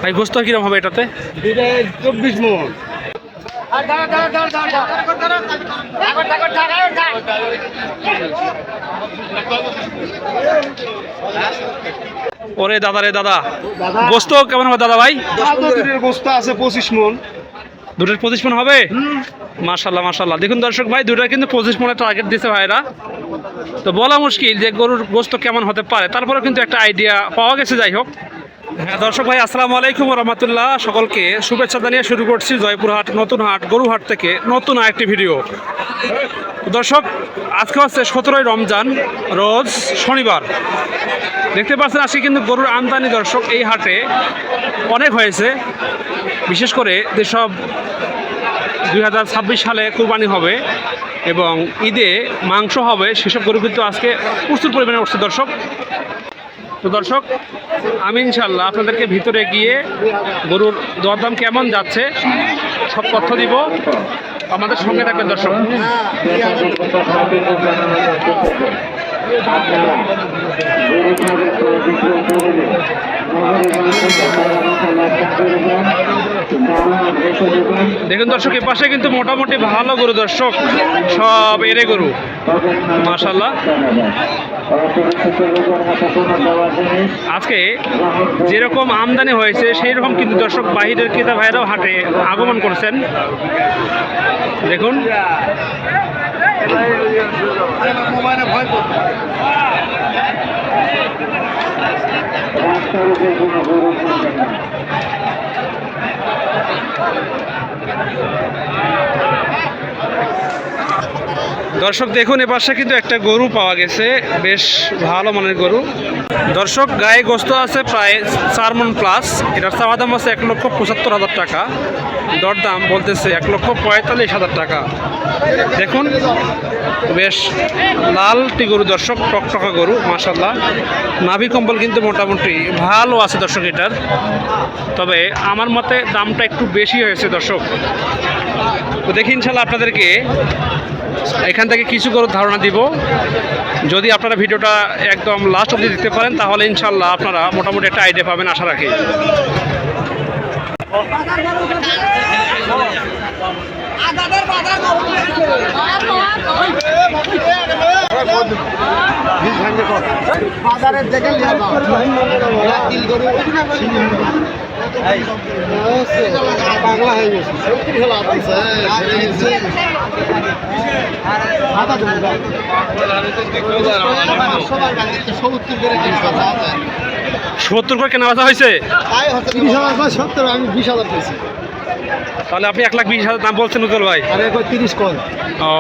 ভাই গোস্ত কিরকম হবে এটাতে? 24 মণ। ওরে দাদা রে দাদা, গোস্ত কেমন হবে দাদা ভাই? গোস্ত আছে 25 মণ। দুটোর 25 মণ হবে? মাশাল্লাহ মাশাল্লাহ। দেখুন দর্শক ভাই, দুটোর কিন্তু 25 মণের টার্গেট দিচ্ছে ভাইরা। তো বলা মুশকিল যে গরুর গোস্ত কেমন হতে পারে, তারপরেও কিন্তু একটা আইডিয়া পাওয়া গেছে। যাই হোক, হ্যাঁ দর্শক ভাই, আসসালামু আলাইকুম রহমতুল্লাহ। সকলকে শুভেচ্ছা জানিয়ে শুরু করছি জয়পুরহাট নতুন হাট গরুহাট থেকে নতুন আরেকটি ভিডিও। দর্শক, আজকে হচ্ছে 17ই রমজান, রোজ শনিবার। দেখতে পাচ্ছেন আজকে কিন্তু গরুর আমদানি দর্শক এই হাটে অনেক হয়েছে। বিশেষ করে যেসব 2026 সালে কুরবানি হবে এবং ঈদে মাংস হবে, সেসব গরু কিন্তু আজকে প্রচুর পরিমাণে উঠছে দর্শক। তো দর্শক, আমি ইনশাল্লাহ আপনাদেরকে ভিতরে গিয়ে গরুর দরদাম কেমন যাচ্ছে সব তথ্য দিব, আমাদের সঙ্গে থাকবেন দর্শক। দেখুন দর্শক, এ পাশে কিন্তু মোটামুটি ভালো গরু দর্শক, সব এরে গরু মাশাআল্লাহ। আজকে যেরকম আমদানি হয়েছে সেই রকম কিন্তু দর্শক বাহিরের ক্রেতা ভাইরাও হাটে আগমন করছেন। দেখুন দর্শক, দেখুন এপাশে কিন্তু একটা গরু পাওয়া গেছে, বেশ ভালো মানের গরু দর্শক। গায়ে গোস্ত আছে প্রায় 4 মণ প্লাস। এটার চাওয়া দাম আছে 1,75,000 টাকা, দরদাম বলতেছে 1,45,000 টাকা। দেখুন বেশ লালটি গরু দর্শক, টকটকা গরু মাশাআল্লাহ। নাভি কম্বল কিন্তু মোটামুটি ভালো আছে দর্শক এটার, তবে আমার মতে দামটা একটু বেশি হয়েছে দর্শক। তো দেখি ইনশাল্লাহ আপনাদেরকে এখান থেকে কিছু গরুর ধারণা দিব। যদি আপনারা ভিডিওটা একদম লাস্ট অবধি দেখতে পারেন তাহলে ইনশাল্লাহ আপনারা মোটামুটি একটা আইডিয়া পাবেন আশা রাখি। সত্তর করে কেনা বেচা হয়েছে, আমি 20,000 পেয়েছি। তাহলে আপনি 1,20,000 দাম বলছেন উজ্জ্বল ভাই? 30 কল। ও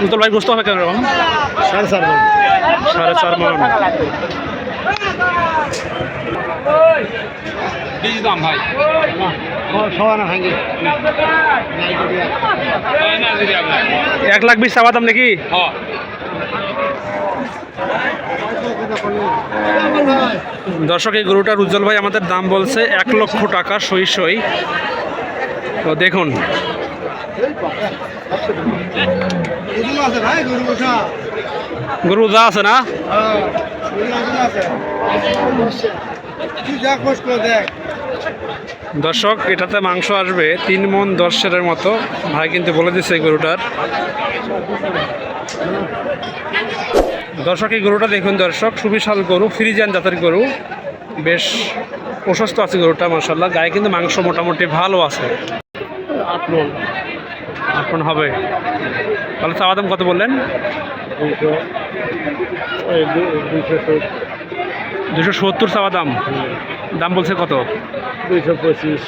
উজ্জ্বল ভাই, বুঝতে হবে কেন এরকম? 4.5 মণ। 4.5 মণ দাম ভাই। 1,20,000 চাওয়া দাম নাকি? দর্শক, এই গরুটার উজ্জ্বল ভাই আমাদের দাম বলছে 1,00,000 টাকা সই সই। তো দেখুন গরু যা আছে না, দর্শক এটাতে মাংস আসবে 3 মণ 10 সেরের মতো, ভাই কিন্তু বলে দিচ্ছে এই গরুটার। দর্শক এই গরুটা দেখুন দর্শক, সুবিশাল গরু, ফ্রিজিয়ান জাতের গরু, বেশ প্রশস্ত আছে গরুটা মাশাআল্লাহ। গায়ে কিন্তু মাংস মোটামুটি ভালো আছে। 8 মণ হবে। তাহলে চাওয়া দাম কত বললেন? 270 চাওয়া দাম। দাম বলছে কত? 225,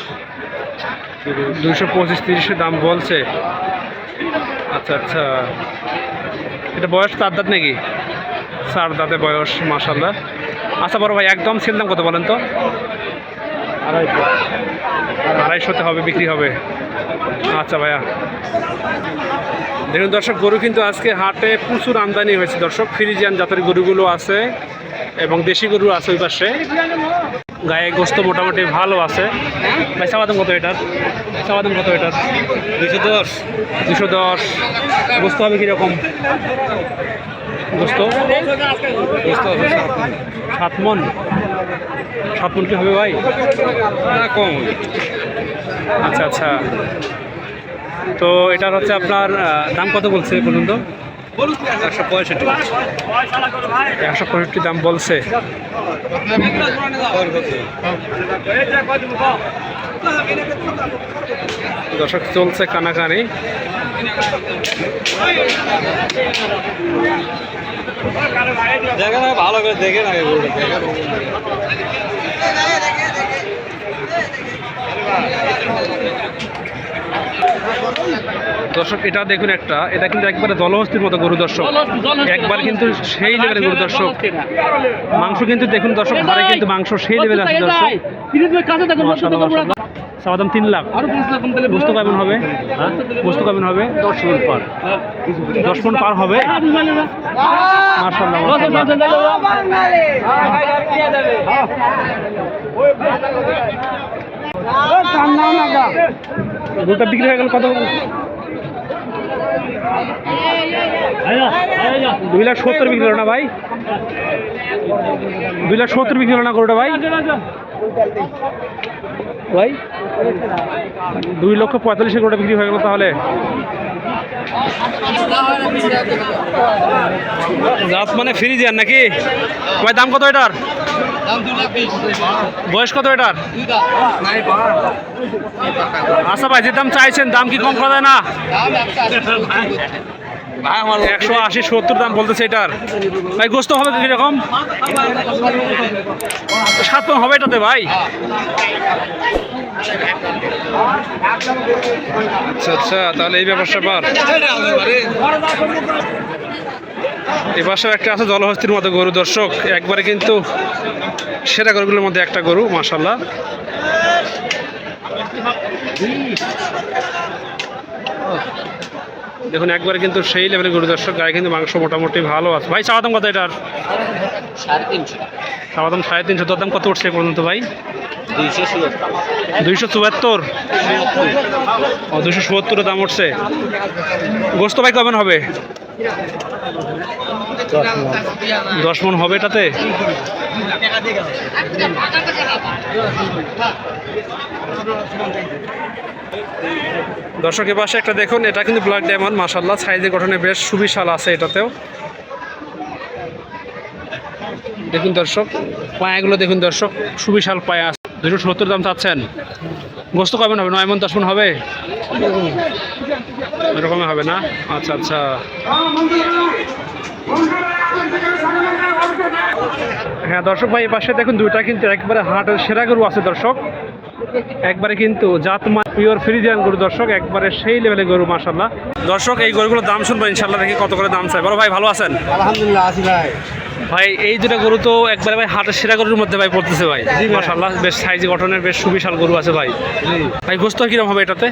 225-30 দাম বলছে। আচ্ছা আচ্ছা, এটা বয়স 4 দাঁত নাকি? 4 দাঁতে বয়স মাশাআল্লাহ। আচ্ছা বড় ভাই, একদম সেল দাম কত বলেন তো? 250 হবে, বিক্রি হবে। আচ্ছা ভাইয়া। দেখুন দর্শক, গরু কিন্তু আজকে হাটে প্রচুর আমদানি হয়েছে দর্শক। ফ্রিজিয়ান জাতের গরুগুলো আছে এবং দেশি গরু আছে ওই পাশে। গায়ে গোস্ত মোটামুটি ভালো আছে। ভাই চাওয়া দাম কত এটার? চাওয়া দাম কত এটার? 210। 210। গোস্ত হবে কীরকম? গোস্ত 7 মন। 7 মন কি হবে ভাই? না কম। আচ্ছা আচ্ছা। তো এটার হচ্ছে আপনার দাম কত বলছে এ পর্যন্ত? 165। 165 দাম বলছে। দর্শক চলছে কানাকানি। দেখেন ভালো করে দেখেন আগে দর্শক এটা দেখুন একটা, এটা কিন্তু একবারে জলহস্তির মতো গরু দর্শক, একবার কিন্তু সেই লেভেলের গরু দর্শক। মাংস কিন্তু দেখুন দর্শক, ঘরে কিন্তু মাংস সেই লেভেলে আছে দর্শক। মাশাআল্লাহ মাশাআল্লাহ। চাওয়া দাম 3 লাখ। গোস্ত কেমন হবে? হ্যাঁ গোস্ত কেমন হবে? 10 মণ পার। 10 মণ পার হবে। মাশাআল্লাহ মাশাআল্লাহ। গরুটা বিক্রি হয়ে গেল কত? 2,70,000 বিক্রি হলো না ভাই? 2,70,000 বিক্রি হলো না গরুটা ভাই? ভাই 2,45,000 গরুটা বিক্রি হয়ে গেল তাহলে। জাত মানে ফ্রিজিয়ান নাকি ভাই? দাম কত এটার? বয়স কত এটার? আচ্ছা ভাই যে দাম চাইছেন দাম কি কম করা যায় না? 180-70 দাম বলতেছে এটার। ভাই গোস্ত হবে কিরকম? 7 মণ হবে এটাতে ভাই? আচ্ছা আচ্ছা, তাহলে এই ব্যাপারটা পার। এ পাশেও একটা আছে জলহস্তির মতো গরু দর্শক, একবারে কিন্তু সেরা গরুগুলোর মধ্যে একটা গরু মাশাআল্লাহ। দেখুন একবারে কিন্তু সেই লেভেলের গরু দর্শক, গায়ে কিন্তু মাংস মোটামুটি ভালো আছে। ভাই চাওয়া দাম কত এটার? 350। চাওয়া দাম 350। তোর দাম কত উঠছে পর্যন্ত ভাই? 274। 274? ও 270 দাম উঠছে। গোস্ত ভাই কেমন হবে? 10 মণ হবে এটাতে? দর্শকের পাশে একটা দেখুন, এটা কিন্তু ব্ল্যাক ডায়মন্ড মাশাআল্লাহ, সাইজে গঠনে বেশ সুবিশাল আছে এটাতেও। দেখুন দর্শক পায়াগুলো দেখুন দর্শক, সুবিশাল পায়া আছে। 270 দাম চাচ্ছেন। গোস্ত কেমন হবে? 9 মণ 10 মণ হবে? এরকমই হবে না? আচ্ছা আচ্ছা। হ্যাঁ দর্শক ভাই এই পাশে দেখুন দুইটা কিন্তু একবারে হাটের সেরা গরু আছে দর্শক, একবারে কিন্তু জাতমান পিওর ফ্রিজিয়ান গরু দর্শক, একবারে সেই লেভেলের গরু মাশাআল্লাহ। দর্শক এই গরুগুলোর দাম শুনবো ইনশাআল্লাহ, দেখি কত করে দাম চাই। বড় ভাই ভালো আছেন? আলহামদুলিল্লাহ আছি ভাই। ভাই এই দুটো গরু তো একবারে ভাই হাটের সেরা গরুর মধ্যে ভাই পড়তেছে ভাই মাশাআল্লাহ, বেশ সাইজ গঠনের বেশ সুবিশাল গরু আছে ভাই। ভাই গোস্ত কিরকম হবে এটাতে?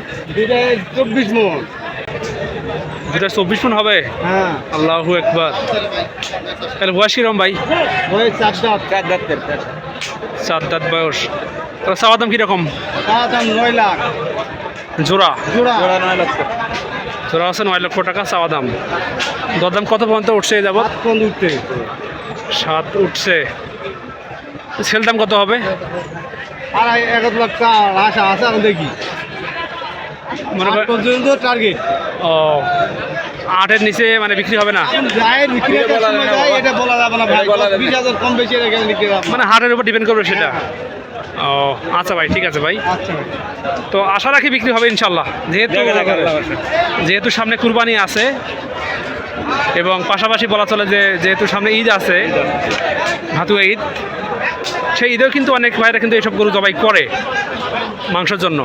24 মণ। 24 মণ হবে? হ্যাঁ। আল্লাহু আকবার। তাহলে বয়স কিরকম ভাই? ওই 4 দাঁত। 7 দাঁত বয়স। তাহলে চাওয়া দাম কিরকম? দাম 9 লাখ। জোড়া? জোড়া 9 লক্ষ। জোড়া আছে 9 লক্ষ টাকা চাওয়া দাম। দরদাম কত পর্যন্ত উঠছে এই যাবত? 7 উঠছে। সেল দাম কত হবে? 1 লাখ আশা আছে, আমি দেখি মনে করেন পর্যন্ত টার্গেট। ও 8-এর নিচে মানে বিক্রি হবে না? এটা বলা যাবে না ভাই, 20,000 কম বেশি মানে হাটের উপর ডিপেন্ড করবে সেটা। ও আচ্ছা ভাই ঠিক আছে ভাই, আচ্ছা তো আশা রাখি বিক্রি হবে ইনশাল্লাহ, যেহেতু সামনে কুরবানি আছে এবং পাশাপাশি বলা চলে যে যেহেতু সামনে ঈদ আছে, ভাতুয়া ঈদ, সেই ঈদেও কিন্তু অনেক ভাইরা কিন্তু এইসব গরু জবাই করে মাংসের জন্য।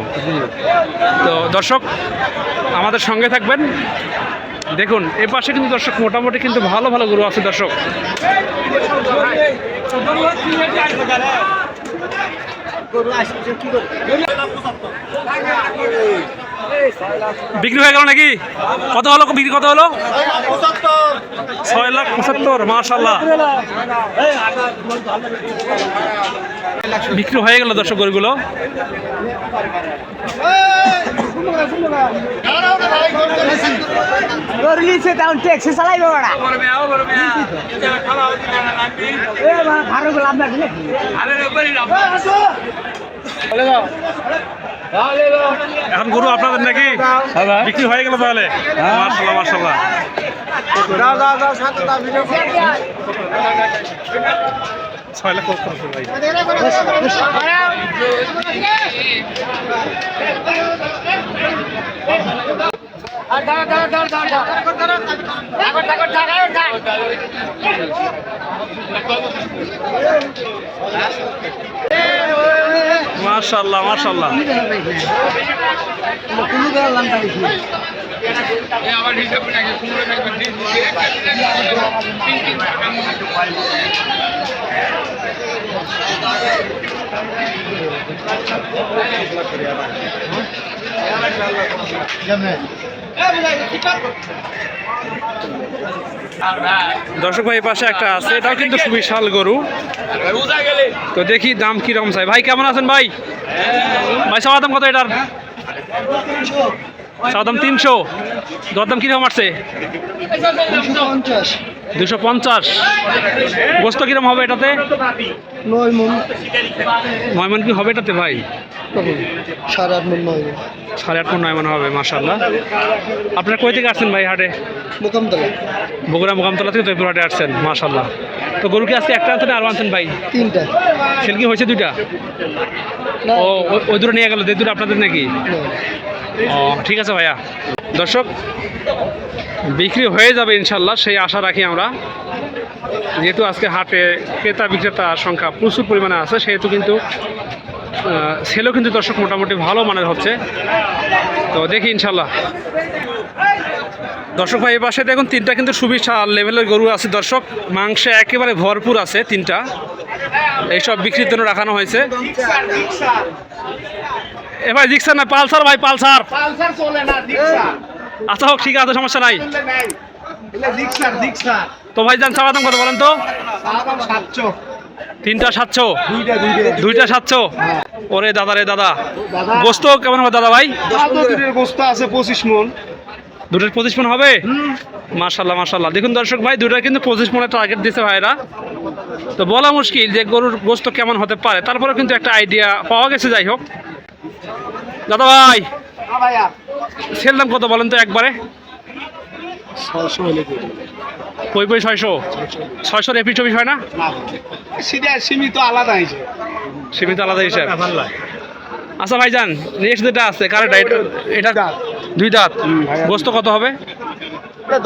তো দর্শক আমাদের সঙ্গে থাকবেন। দেখুন এ পাশে কিন্তু দর্শক মোটামুটি কিন্তু ভালো ভালো গরু আছে দর্শক। বিক্রি হয়ে গেল নাকি? কত হলো বিক্রি? কত হলো? 6,75,000। মাশাআল্লাহ। বিক্রি হয়ে গেল দর্শক গরুগুলো। এখন গরু আপনাদের নাকি বিক্রি হয়ে গেল তাহলে? মাশাআল্লাহ মাশাআল্লাহ। ছয় লাখ ভাই। মাশাআল্লাহ মাশাআল্লাহ। দর্শক ভাই পাশে একটা আছে, এটাও কিন্তু বিশাল গরু। তো দেখি দাম কিরকম চাই। ভাই কেমন আছেন ভাই? ভাই চাওয়া দাম কত এটার? চাওয়া দাম 300, দরদাম কিরকম আসছে? 250। গোস্ত কিরকম হবে এটাতে? 9 মণ। 9 মণ কি হবে এটাতে ভাই? 8.5 মণ 9 মণ। 8.5 মণ 9 মণ হবে মাশাআল্লাহ। আপনারা কই থেকে আসছেন ভাই হাটে? মোকামতলা। বগুড়া মোকামতলা থেকে জয়পুর হাটে আসছেন মাশাআল্লাহ। তো গরু কি আজকে একটা আনছেন আর আনছেন ভাই? 3টা। সেল কি হয়েছে 2টা? ও ওই দূরে নিয়ে গেল, যে দূরে আপনাদের নাকি? ও ঠিক আছে ভাইয়া। দর্শক বিক্রি হয়ে যাবে ইনশাল্লাহ, সেই আশা রাখি আমরা। যেহেতু আজকে হাটে ক্রেতা বিক্রেতার সংখ্যা প্রচুর পরিমাণে আছে, সেহেতু কিন্তু সেলও কিন্তু দর্শক মোটামুটি ভালো মানের হচ্ছে। তো দেখি ইনশাল্লাহ। দর্শক ভাই এই পাশে দেখুন 3টা কিন্তু সুবিশাল লেভেলের গরু আছে দর্শক, মাংসে একেবারে ভরপুর আছে 3টা। এইসব বিক্রির জন্য রাখানো হয়েছে। এ ভাই জিক্সার না পালসার ভাই? পালসার চলে না, দীক্ষা। আচ্ছা হোক, ঠিক আছে, সমস্যা নাই। তো ভাই যান চাওয়া দাম কত বলেন তো? 3টা 700, 2টা 700। ওরে দাদা রে দাদা, গোস্ত কেমন হবে দাদা ভাই? গোস্ত আছে 25 মণ। 2টার 25 মণ হবে? মাশাআল্লাহ মাশাআল্লাহ। দেখুন দর্শক ভাই, 2টার কিন্তু 25 মণের টার্গেট দিচ্ছে ভাইরা। তো বলা মুশকিল যে গরুর গোস্ত কেমন হতে পারে, তারপরে কিন্তু একটা আইডিয়া পাওয়া গেছে। যাই হোক দাদা ভাই, সেল দাম কত বলেন তো একবারে? 600 হলে কই 600 এপিস চব্বিশ হয় না? সীমিত আলাদা হয়েছে, সীমিত আলাদা হিসাব। আচ্ছা ভাই যান, নেক্সট যেটা আছে কারেন্ট, এটা 2 দাঁত। গোস্ত কত হবে?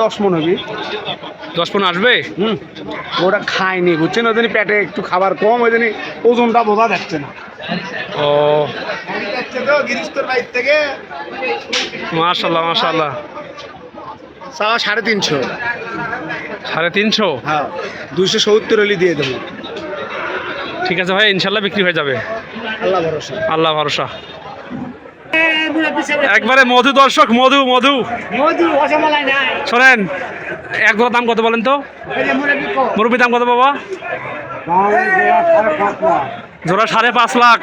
10 মণ হবে। 10 মণ আসবে? ওটা খায়নি বুঝছেন, ওই জন্য পেটে একটু খাবার কম, ওই জন্য ওজনটা বোঝা যাচ্ছে না। ও তো গিরিস্তর বাইর থেকে মাশাআল্লাহ মাশাআল্লাহ। 350। 350? হ্যাঁ, 270 হলে দিয়ে দেবো। ঠিক আছে ভাই, ইনশাল্লাহ বিক্রি হয়ে যাবে। আল্লাহ ভরসা। আল্লাহ ভরসা। একবারে মধু দর্শক, মধু মধু। শোনেন, এক জোড়া দাম কত বলেন তো? মুরব্বি দাম কত বাবা? জোড়া 5.5 লাখ।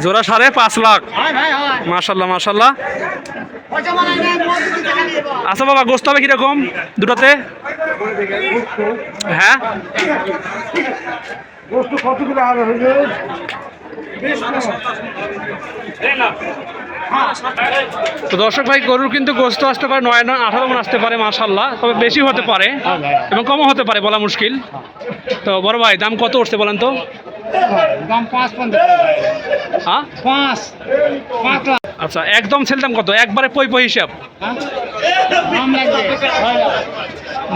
জোড়া 5.5 লাখ। মাশাআল্লাহ মাশাআল্লাহ। আচ্ছা বাবা, গোস্ত হবে কিরকম 2টাতে? হ্যাঁ, তো দর্শক ভাই, গরুর কিন্তু গোস্ত আসতে পারে 9-18 মণ আসতে পারে মাশাআল্লাহ, তবে বেশি হতে পারে এবং কমও হতে পারে, বলা মুশকিল। তো বড় ভাই দাম কত উঠছে বলেন তো? দাম 5.50। হ্যাঁ 5 লাখ। আচ্ছা, একদম সেল দাম কত? একবারে পই হিসাব,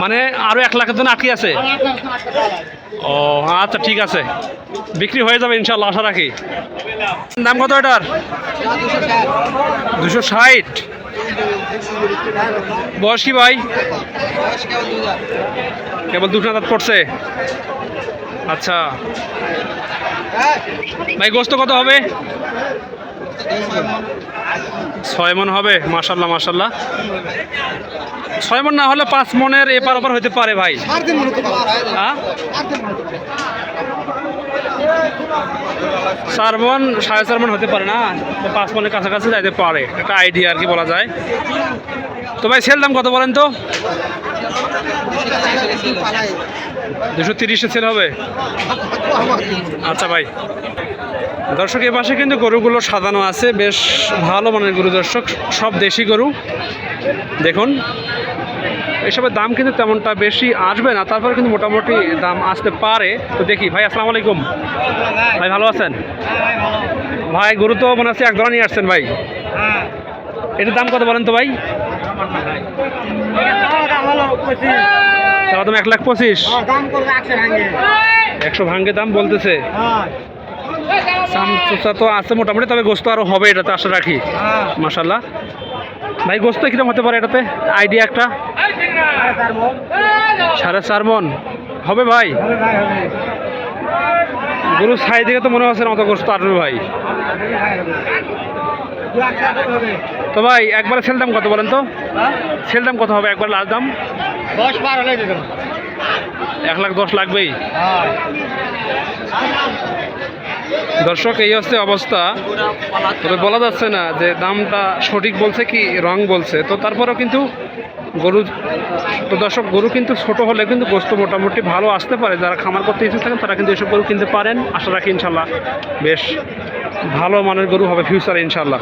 মানে আরো 1 লাখের জন্য আটকে আছে। ও আচ্ছা ঠিক আছে, বিক্রি হয়ে যাবে ইনশাল্লাহ, আশা রাখি। দাম কত এটার? 260। বয়স কি ভাই? কেবল 2 দাঁত পড়ছে। আচ্ছা ভাই, গোস্ত কত হবে? 6 মণ হবে। মাশাআল্লাহ মাশাআল্লাহ। 6 মণ না হলে 5 মণের এপার ওপার হতে পারে ভাই। হ্যাঁ 4 মন 4.5 মন হতে পারে না, 5 মনের কাছাকাছি যাইতে পারে, একটা আইডিয়া আর কি বলা যায়। তো ভাই সেল দাম কত বলেন তো? 230-এ সেল হবে। আচ্ছা ভাই, দর্শক এ পাশে কিন্তু গরুগুলো সাজানো আছে, বেশ ভালো মানের গরু দর্শক, সব দেশি গরু। দেখুন এসবের দাম কিন্তু তেমনটা বেশি আসবে না, তারপরে কিন্তু মোটামুটি দাম আসতে পারে। তো দেখি ভাই, আসসালামু আলাইকুম ভাই, ভালো আছেন ভাই? গরু তো মনে হচ্ছে এক ধরনের নিয়ে আসছেন ভাই, এটার দাম কত বলেন তো ভাই? দাম 1,25,000, 100 ভাঙ্গে দাম বলতেছে। সামসুসা তো আছে মোটামুটি, তবে গোস্ত আরও হবে এটাতে আশা রাখি। মাশাল্লাহ ভাই, গোস্ত কিরকম হতে পারে এটাতে আইডিয়া একটা? 4.5 মন হবে ভাই। গরুর সাইজ দিকে তো মনে হচ্ছে না অত গোস্ত আসবে ভাই। তো ভাই একবারে সেল দাম কত বলেন তো? সেল দাম কত হবে একবার লাস্ট দাম? 1,10,000 লাগবেই। দর্শক এই হচ্ছে অবস্থা, তবে বলা যাচ্ছে না যে দামটা সঠিক বলছে কি রং বলছে। তো তারপরেও কিন্তু গরু, তো দর্শক গরু কিন্তু ছোট হলে কিন্তু গোস্ত মোটামুটি ভালো আসতে পারে। যারা খামার করতে ইচ্ছে থাকেন তারা কিন্তু এসব গরু কিনতে পারেন, আশা রাখি ইনশাল্লাহ বেশ ভালো মানের গরু হবে ফিউচারে ইনশাল্লাহ।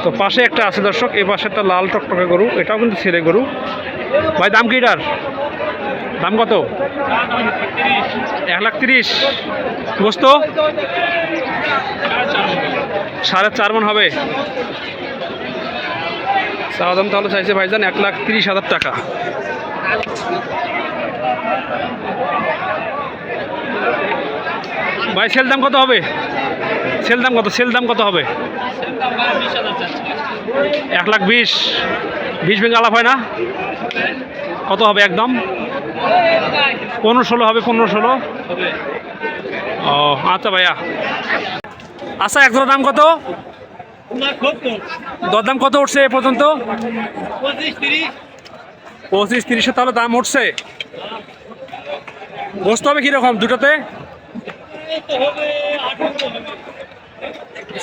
তো পাশে একটা আছে দর্শক, এই পাশে একটা লাল টকটকে গরু, এটাও কিন্তু ছেলে গরু। ভাই দাম কি এটার? দাম কত? 1,30,000। গোস্ত 4.5 মন হবে। চাওয়া দাম তাহলে চাইছে ভাইজান 1,30,000 টাকা। ভাই সেল দাম কত হবে? সেল দাম কত? সেল দাম কত হবে? 1,20,000। 20 ভেঙে আলাপ হয় না? কত হবে একদম? 15-16 হবে। 15-16। ও আচ্ছা ভাইয়া। আচ্ছা এক দাম কত? দরদাম কত উঠছে এ পর্যন্ত? 25-30 তাহলে দাম উঠছে। গোস্ত হবে কিরকম দুটোতে?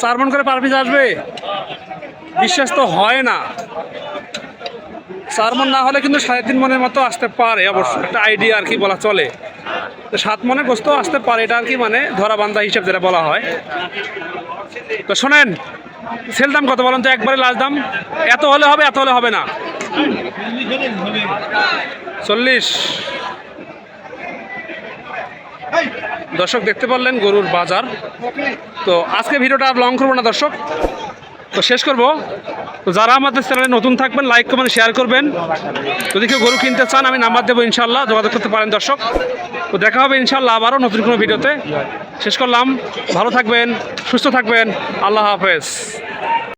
4 মন করে পার পিস আসবে? বিশ্বাস তো হয় না। 4 মন না হলে কিন্তু 3.5 মনের মতো আসতে পারে, অবশ্য একটা আইডিয়া আর কি বলা চলে। তো 7 মনের গোস্ত আসতে পারে, এটা আর কি মানে ধরা বান্ধা হিসাব যেটা বলা হয়। তো শোনেন, সেল দাম কত বলেন তো একবারে লাস্ট দাম? এত হলে হবে, এত হলে হবে না। 40। দর্শক দেখতে পারলেন গরুর বাজার। তো আজকে ভিডিওটা আর লং করবো না দর্শক, তো শেষ করব। তো যারা আমাদের চ্যানেলে নতুন থাকবেন লাইক করবেন, শেয়ার করবেন। যদি কেউ গরু কিনতে চান আমি নাম্বার দেবো, ইনশাল্লাহ যোগাযোগ করতে পারেন দর্শক। তো দেখা হবে ইনশাল্লাহ আবারও নতুন কোনো ভিডিওতে। শেষ করলাম, ভালো থাকবেন, সুস্থ থাকবেন, আল্লাহ হাফেজ।